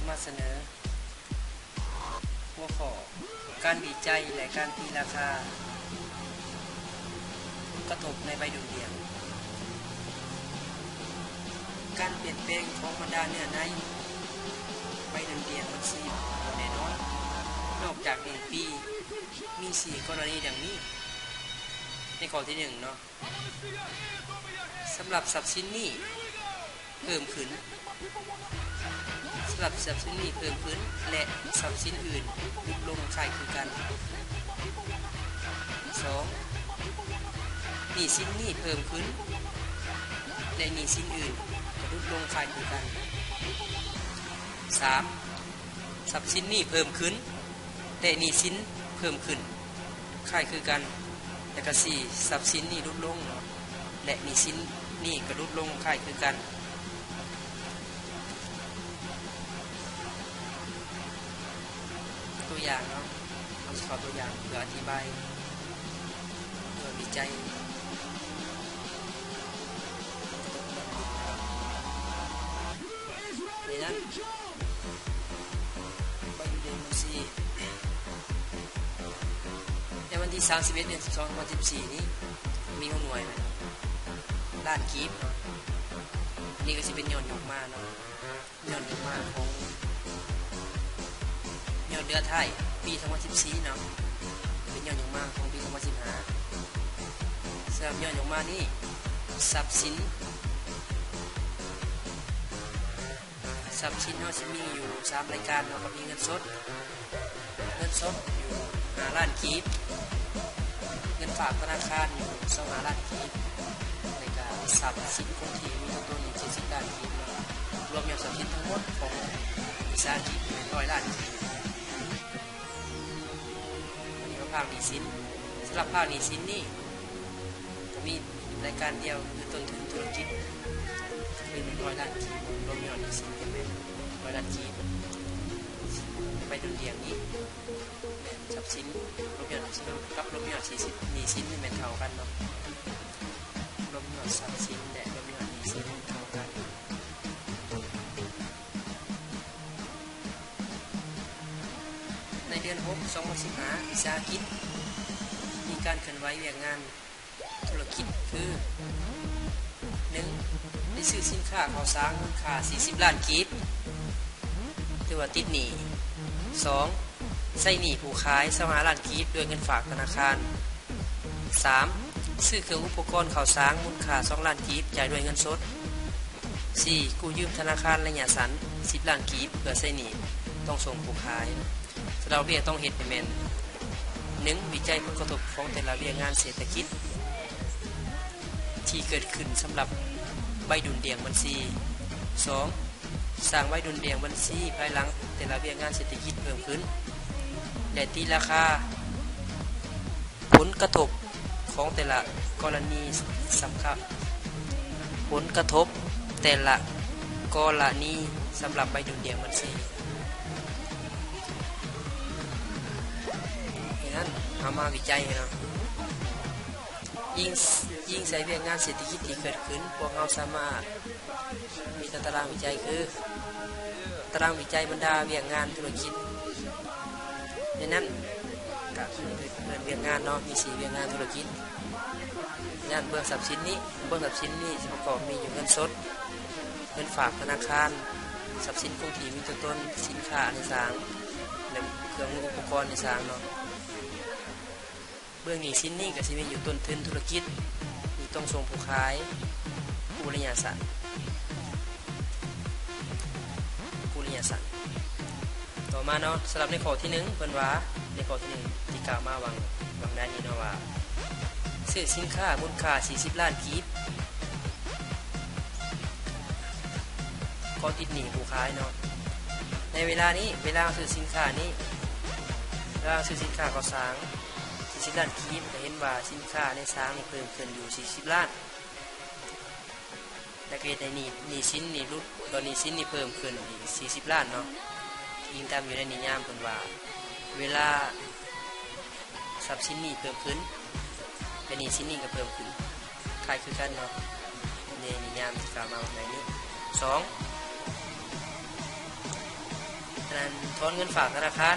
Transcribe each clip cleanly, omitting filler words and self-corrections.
มาเสนอหัวข้อการวิจัยและการตีราคากระทบในใบดุลเดียงการเปลี่ยนแปลงของบรรดาเนื้อในใบดุลเดียงมัน4แน่นอนนอกจาก1ปีมี4กรณีดังนี้ในข้อที่1เนาะสำหรับทรัพย์สินนี้เพิ่มขึ้นสำหรับทรัพย์สินนี้เพิ่มขึ้นและทรัพย์สินอื่นลดลงคล้ายคลึงกัน2หนี้สินนี้เพิ่มขึ้นและหนี้สินอื่นลดลงคล้ายคลึงกัน3ทรัพย์สินนี้เพิ่มขึ้นและหนี้สินเพิ่มขึ้นคล้ายคลึงกันและก็4ทรัพย์สินนี้ลดลงและหนี้สินนี้ก็ลดลงคล้ายคลึงกันตัวอย่างเนาะเอาขอตัวอย่างเพื่ออธิบายเพื่อวิจัยในนั้นใบดุลเดียงในวันที่31 เดือน 12 2014นี้มีหัวหน่วยล้านกีบนี่ก็จะเป็นยอดยกมาเนาะยอดยกมาของยอดเดือนไทยปี2014เนาะเป็นยอดยกมาของปี2015สำหรับยอดยกมานี้ทรัพย์สินเราจะมีอยู่3รายการเนาะก็มีเงินสดอยู่5ล้านกีบเงินฝากธนาคารอยู่25ล้านกีบในการทรัพย์สินคงที่มีตัวนี้70ล้านกีบรวมยอดทรัพย์สินทั้งหมดของวิสาหกิจ100ล้านกีบภาคหนี้สินสำหรับภาคหนี้สินนี่จะมีรายการเดียวคือต้นทุนธุรกิจเป็น100ล้านกีบรวมยอดหนี้สินเป็น100ล้านกีบไปดุลเดียงนี้ทรัพย์สินรวมยอดกับรวมยอดหนี้สินนี่แม่นเท่ากันเนาะรวมยอดทรัพย์สินและรวมยอดหนี้สินเท่ากันในเดือน6 2015วิสาหกิจมีการเคลื่อนไหวเวียกงานธุรกิจคือ1ได้ซื้อสินค้าก่อสร้างมูลค่า40ล้านกีบถือว่าติดหนี้2ใช้หนี้ผู้ขาย25ล้านกีบด้วยเงินฝากธนาคาร3ซื้อเครื่องอุปกรณ์ก่อสร้างมูลค่า2ล้านกีบจ่ายด้วยเงินสด4กู้ยืมธนาคารระยะสั้น10ล้านกีบเพื่อใช้หนี้ต้องส่งผู้ขายเราเรียกต้องเฮ็ดให้แม่น1วิจัยผลกระทบของแต่ละเรื่องงานเศรษฐกิจที่เกิดขึ้นสำหรับใบดุลเดียงบัญชี2สร้างใบดุลเดียงบัญชีภายหลังแต่ละเรื่องงานเศรษฐกิจเพิ่มขึ้นและตีราคาผลกระทบของแต่ละกรณีสำคัญผลกระทบแต่ละกรณีสำหรับใบดุลเดียงบัญชีเอามาวิจัยเนาะยิ่งใช้เรื่องงานเศรษฐกิจที่เกิดขึ้นพวกเราสามารถมีตารางวิจัยคือตารางวิจัยบรรดาเรื่องงานธุรกิจในนั้นก็คือเรื่องงานเนาะมี4เรื่องงานธุรกิจงานเบื้องทรัพย์สินนี้ประกอบมีอยู่เงินสดเงินฝากธนาคารทรัพย์สินคงที่มีตัวตนสินค้าในสร้างและเครื่องอุปกรณ์ในสร้างเนาะเบื้องหนี้สินนี้ก็สิมีอยู่ต้นทุนธุรกิจมีต้องส่งผู้ขายผู้ระยะสั้นต่อมาเนาะสำหรับในข้อที่1เพิ่นว่าในข้อที่1ที่กล่าวมาวังได้นี้เนาะว่าซื้อสินค้ามูลค่า40ล้านกีบก็ติดหนี้ผู้ขายเนาะในเวลาซื้อสินค้าก่อสร้าง40ล้านกีบจะเห็นว่าสินค้าในสร้างเพิ่มขึ้นอยู่40ล้านและก็ในหนี้สินนี่ลดตอนนี้สินนี่เพิ่มขึ้นอีก40ล้านเนาะยิ่งตามอยู่ในนิยามเพิ่นว่าเวลาทรัพย์สินนี่เพิ่มขึ้นและหนี้สินนี่ก็เพิ่มขึ้นคล้ายคือกันเนาะในนิยามที่กล่าวมาในนี้2 นั้นถอนเงินฝากธนาคาร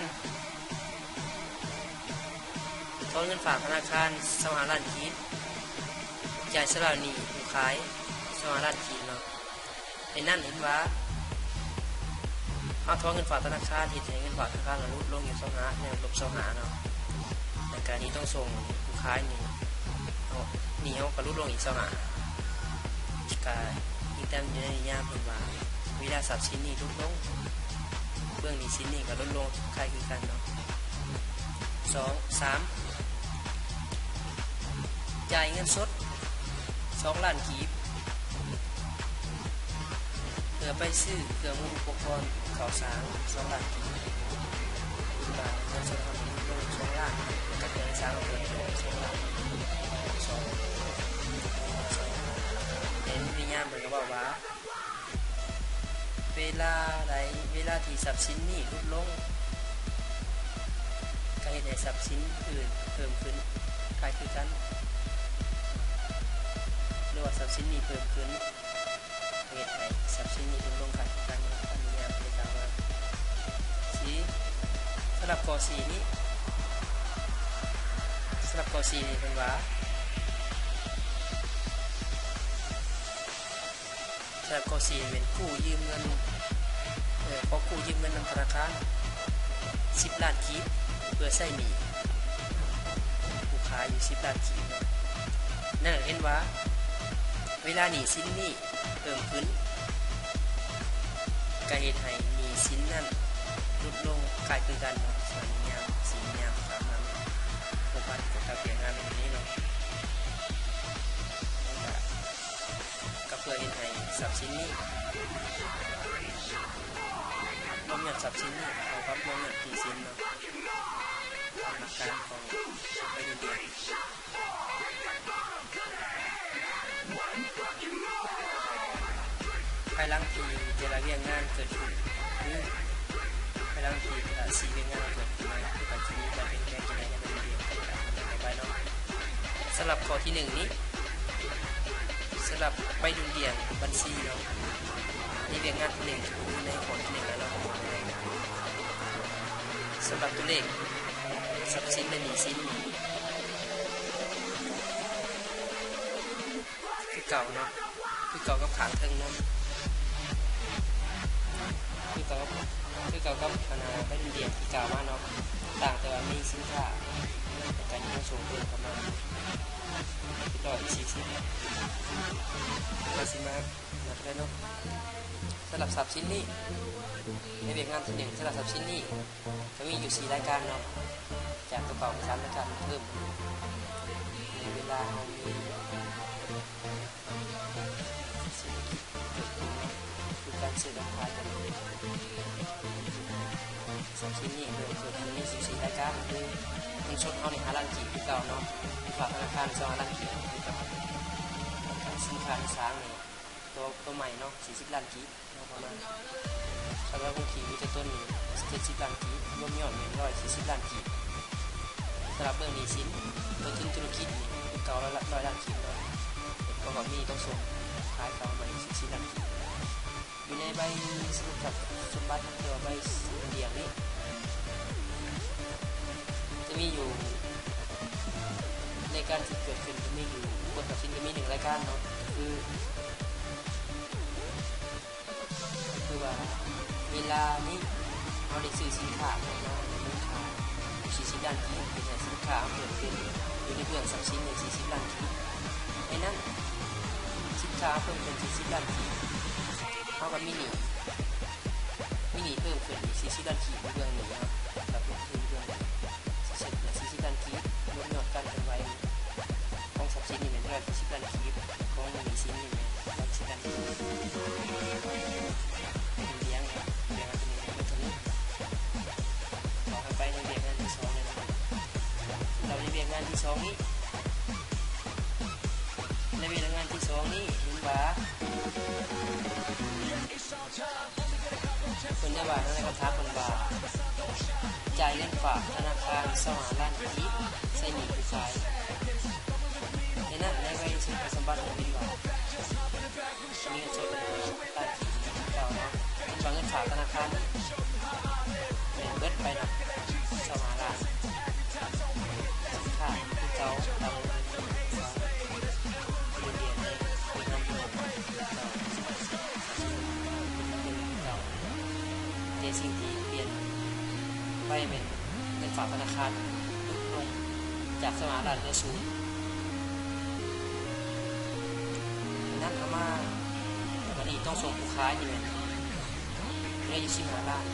ถอนเงินฝากธนาคาร25 ล้านกีบจ่ายสลากหนี้ผู้ขาย25 ล้านกีบเนาะในนั้นเห็นว่าเอาถอนเงินฝากธนาคารเฮ็ดให้เงินฝากธนาคารลดลงอยู่25เนี่ยลบ25เนาะในการนี้ต้องส่งผู้ขายนี่นี่เฮาก็ลดลงอีก25ก็อีกแต้มอยู่ในนิยามเพิ่นว่าเวลาทรัพย์สินนี้ลดลงเบื้องหนี้สินนี้ก็ลดลงคล้ายคือกันเนาะ2 3จ่ายเงินสด2 ล้านกีบเพื่อไปซื้อเครื่องมืออุปกรณ์ก่อสร้าง2 ล้านกีบก็เงินสดเฮาลง2 ล้านก็เครื่องสร้างเพิ่ม2 ล้าน2เห็นนิยามเพิ่นก็บอกว่าเวลาที่ทรัพย์สินนี้ลดลงก็เฮ็ดให้ทรัพย์สินอื่นเพิ่มขึ้นคล้ายคือกันหรือว่าทรัพย์สินนี้เพิ่มขึ้นเฮ็ดให้ทรัพย์สินนี้ลดลงคล้ายคือกันอันนี้ยามได้กล่าวว่าสำหรับข้อ4นี้สำหรับข้อ4นี่เพิ่นว่าสำหรับข้อ4เป็นกู้ยืมเงินขอกู้ยืมเงินนำธนาคาร10 ล้านกีบเพื่อใช้หนี้ผู้ขายอยู่10 ล้านกีบนั่นเห็นว่าเวลาหนี้สินนี้เพิ่มขึ้นก็เฮ็ดให้หนี้สินนั้นลดลงคล้ายคือกันเนาะส่วนยามสินยามตามนั้นบ่ว่าจะเปลี่ยนงานแบบนี้เนาะก็เพื่อเฮ็ดให้ทรัพย์สินนี้รวมเงินทรัพย์สินนี่เอาครับรวมเงินที่สินเนาะตามหลักการของไปดูเดือนภายหลังที่แต่ละเรื่องงานเกิดขึ้นหรือภายหลังที่สีเรื่องงานเกิดขึ้นมาคือการที่มีการเป็นแก้กินอะไรกันเป็นเรื่องกันไปเนาะสำหรับข้อที่1นี้สำหรับไปดูเดือนบัญชีเนาะนี่เรื่องงานที่1คือในข้อที่1แล้วสำหรับตัวเลขทรัพย์สินและหนี้สินคือเก่าเนาะคือเก่ากับขางเทิงนั้นคือเก่ากับขนาดไปเรียนที่เก่ามาเนาะต่างแต่ว่ามีสินค้าในการที่ส่งเพิ่มเข้ามา140ก็สิมาได้เนาะสำหรับทรัพย์สินนี้ในเรื่องงานที่1สำหรับทรัพย์สินนี้ก็มีอยู่4รายการเนาะจากตัวเก่าเป็น3รายการเพิ่มในเวลาเรามีคือการซื้อราคากันทรัพย์สินนี้เพิ่มขึ้นมี14รายการคือเงินสดเอาใน5 ล้านกีบที่เก่าเนาะฝากธนาคาร2 ล้านกีบที่เก่าสินค้าที่3นี่ตัวใหม่เนาะ40 ล้านกีบประมาณสำหรับผู้ขี่มีแต่ต้นนี้70 ล้านกีบรวมยอด140 ล้านกีบสำหรับเบื้องหนี้สินต้นทุนธุรกิจนี่เก่า100 ล้านกีบเนาะก็ก็มีต้องส่งขายเก่าไป40 ล้านกีบอยู่ในใบสรุปกับสมบัติตัวใบเดียงนี้จะมีอยู่ในการที่เกิดขึ้นจะมีอยู่บนทรัพย์สินจะมี1รายการเนาะคือว่าเวลานี้เราได้ซื้อสินค้าเนาะสินค้า40 ล้านกีบเป็นสินค้าเพิ่มขึ้นอยู่ในเรื่องทรัพย์สินใน40 ล้านกีบในนั้นสินค้าเพิ่มขึ้น40 ล้านกีบเท่ากับมินิเพิ่มขึ้น40 ล้านกีบเรื่องนี้ครับแล้วก็คือเรื่อง40 ล้านกีบรวมยอดการเป็นไว้ของทรัพย์สินนี่เป็น140 ล้านกีบของหนี้สินนี่เป็น140 ล้านกีบเลี้ยงครับเลี้ยงเป็นตัวนี้ต่อไปในเรียนงานที่2เลยนะเราในเรียนงานที่2นี้ในเรียนงานที่2นี้เห็นว่าคนจะว่าในกระทะคนว่าจ่ายเงินฝากธนาคาร25 ล้านกีบใช้หนี้ผู้ขายในนั้นในใบสมบัติของบินว่ามีเงินสดล้านกีบเก่าเนาะเป็นเงินฝากธนาคาร ไปนะสมาราค่ะเจ้าตามเรียนเป็นน้ำมันเจ้าเจสิ่งที่เปลี่ยนไปเป็นเงินฝากธนาคารลดลงจากสมาราเหลือศูนย์นั่นเข้ามาวันนี้ต้องส่งผู้ค้าอยู่เลยเรียกอยู่15 ล้าน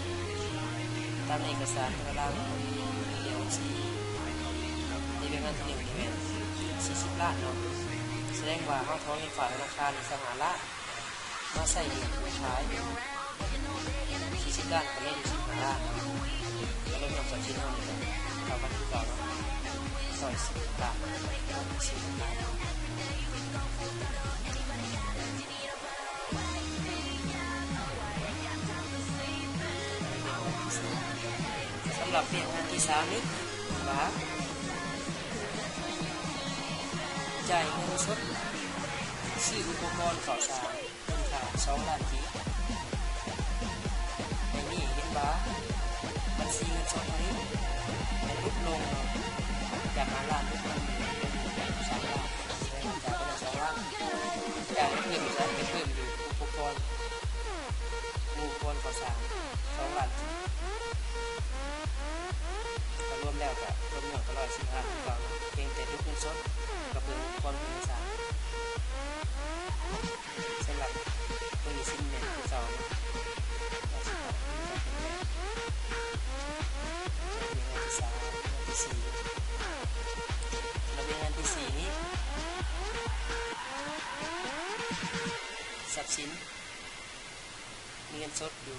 ตามเอกสารธนาคารเดียวที่ในเรื่องงานที่1นี่แม่น40 ล้านเนาะแสดงว่าเฮาถอนเงินฝากธนาคาร15 ล้านมาใส่เงินผู้ค้า40 ล้านก็เลยอยู่15 ล้านก็เลยนำสับชิ้นเฮานี่เท่ากันคือเก่าเนาะ10 ล้าน10 ล้านสำหรับเรียนงานที่3นี้ว่าจ่ายเงินสดซื้ออุปกรณ์ข่าวสารมูลค่า2 ล้านกีบในนี้เห็นว่าบัญชีเงินสดนี้ได้ลดลงจาก5 ล้านลดลงเป็น3 ล้านจากเป็น2 ล้านจากเพิ่มอยู่อุปกรณ์ข่าวสาร2 ล้านรวมแล้วก็รวมหน่วยก็110 ล้านกว่าเพียงแต่ทุกเงินสดก็เป็นความเงินสารสำหรับตัวนี้สิ้นเดือนที่2เรามีงานที่4นี้ทรัพย์สินมีเงินสดอยู่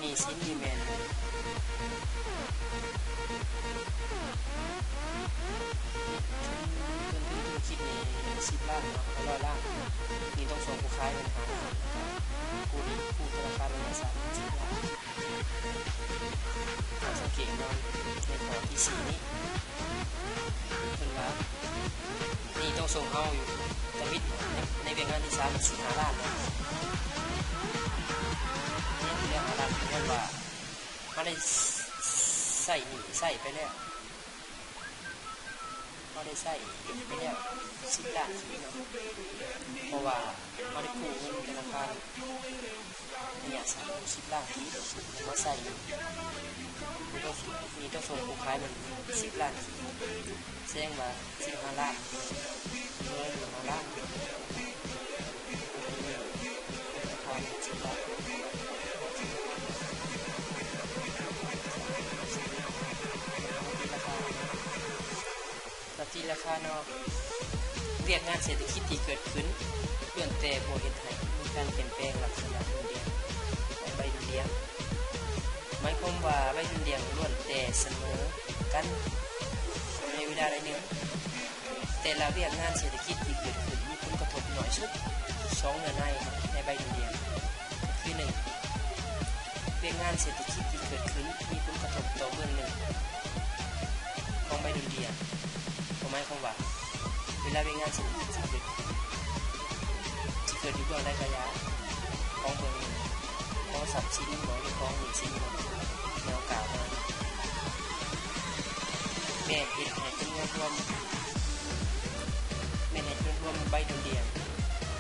มีชิ้นดีแมนเงินทุนคิดใน10 ล้านเนาะ100 ล้านนี่ต้องส่งผู้ค้าเป็น5 ล้านกู้ธนาคารเป็น30 ล้านเราสังเกตเนาะในข้อที่4นี้เป็นว่านี่ต้องส่งเอาอยู่ตวิทในเวียงงานที่3 15 ล้านนะเรื่องอะไรเรื่องว่าเขาได้ใส่ไปแล้วเขาได้ใส่ไปแล้ว10 ล้านเนาะเพราะว่าเขาได้กู้เงินธนาคารเนี่ย30 ล้านที่เขาใส่มีต้องส่งผู้ค้ามัน10 ล้านแสดงว่า15 ล้านเหลือ5 ล้าน10 ล้านที่ราคาเนาะเรียกงานเศรษฐกิจที่เกิดขึ้นเรื่องแต่บ่เฮ็ดให้มีการเปลี่ยนแปลงลักษณะเดียวใบเดียวหมายความว่าใบเดียวล้วนแต่เสมอกันในเวลาใดหนึ่งแต่ละเรียกงานเศรษฐกิจที่เกิดขึ้นมีผลกระทบน้อยสุด2 เนื้อในใบเดียวคือ1เรียกงานเศรษฐกิจที่เกิดขึ้นมีผลกระทบต่อเบื้องหนึ่งของใบเดียวหมายความว่าเวลาเป็นงานเศรษฐกิจที่เกิดอยู่เบื้องระยะของเบื้องของทรัพย์สินของหนี้สินแนวกล่าวมาแม่เห็นให้เป็นเงินรวมใบเดียว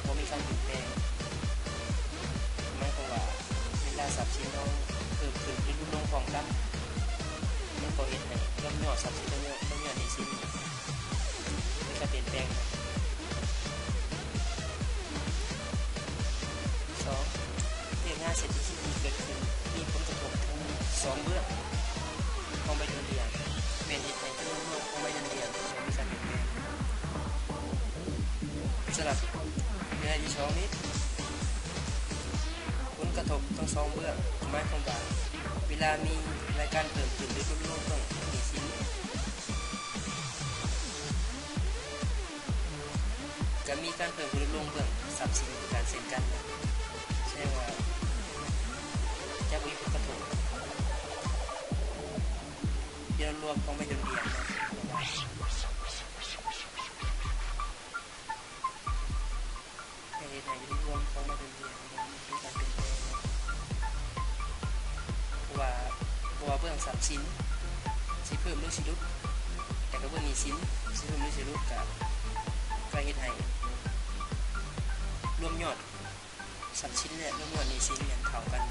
บ่มีการเปลี่ยนแปลงหมายความว่าเวลาทรัพย์สินเราเพิ่มขึ้นหรือลดลงพร้อมกันมันก็เห็นให้ย่อมย่อทรัพย์สินย่อมย่อหนี้สินก็เปลี่ยนแปลง เศรษฐกิจที่เกิดขึ้นมีผลกระทบทั้ง2เบื้องของใบเดินเรียนแม่นเหตุให้จำนวนมากของใบเดินเรียนมีการเปลี่ยนแปลงสำหรับในที่2นี้ผลกระทบทั้ง2เบื้องหมายความว่าเวลามีรายการเพิ่มขึ้นหรือลดลงต้องมีสินก็มีการเพิ่มขึ้นลดลงเบื้องทรัพย์สินการเซ็นกันแสดงว่าจะมีผลกระทบเดี๋ยวรวมของใบเดินเรียนในรวมของใบเดินเรียนมีการเปลี่ยนแปลงเพราะว่าเบื้องทรัพย์สินสิเพิ่มหรือสิลดแต่ก็เบื้องหนี้สินสิเพิ่มหรือสิลดก็เฮ็ดให้รวมยอดทรัพย์สินและรวมยอดหนี้สินเท่ากัน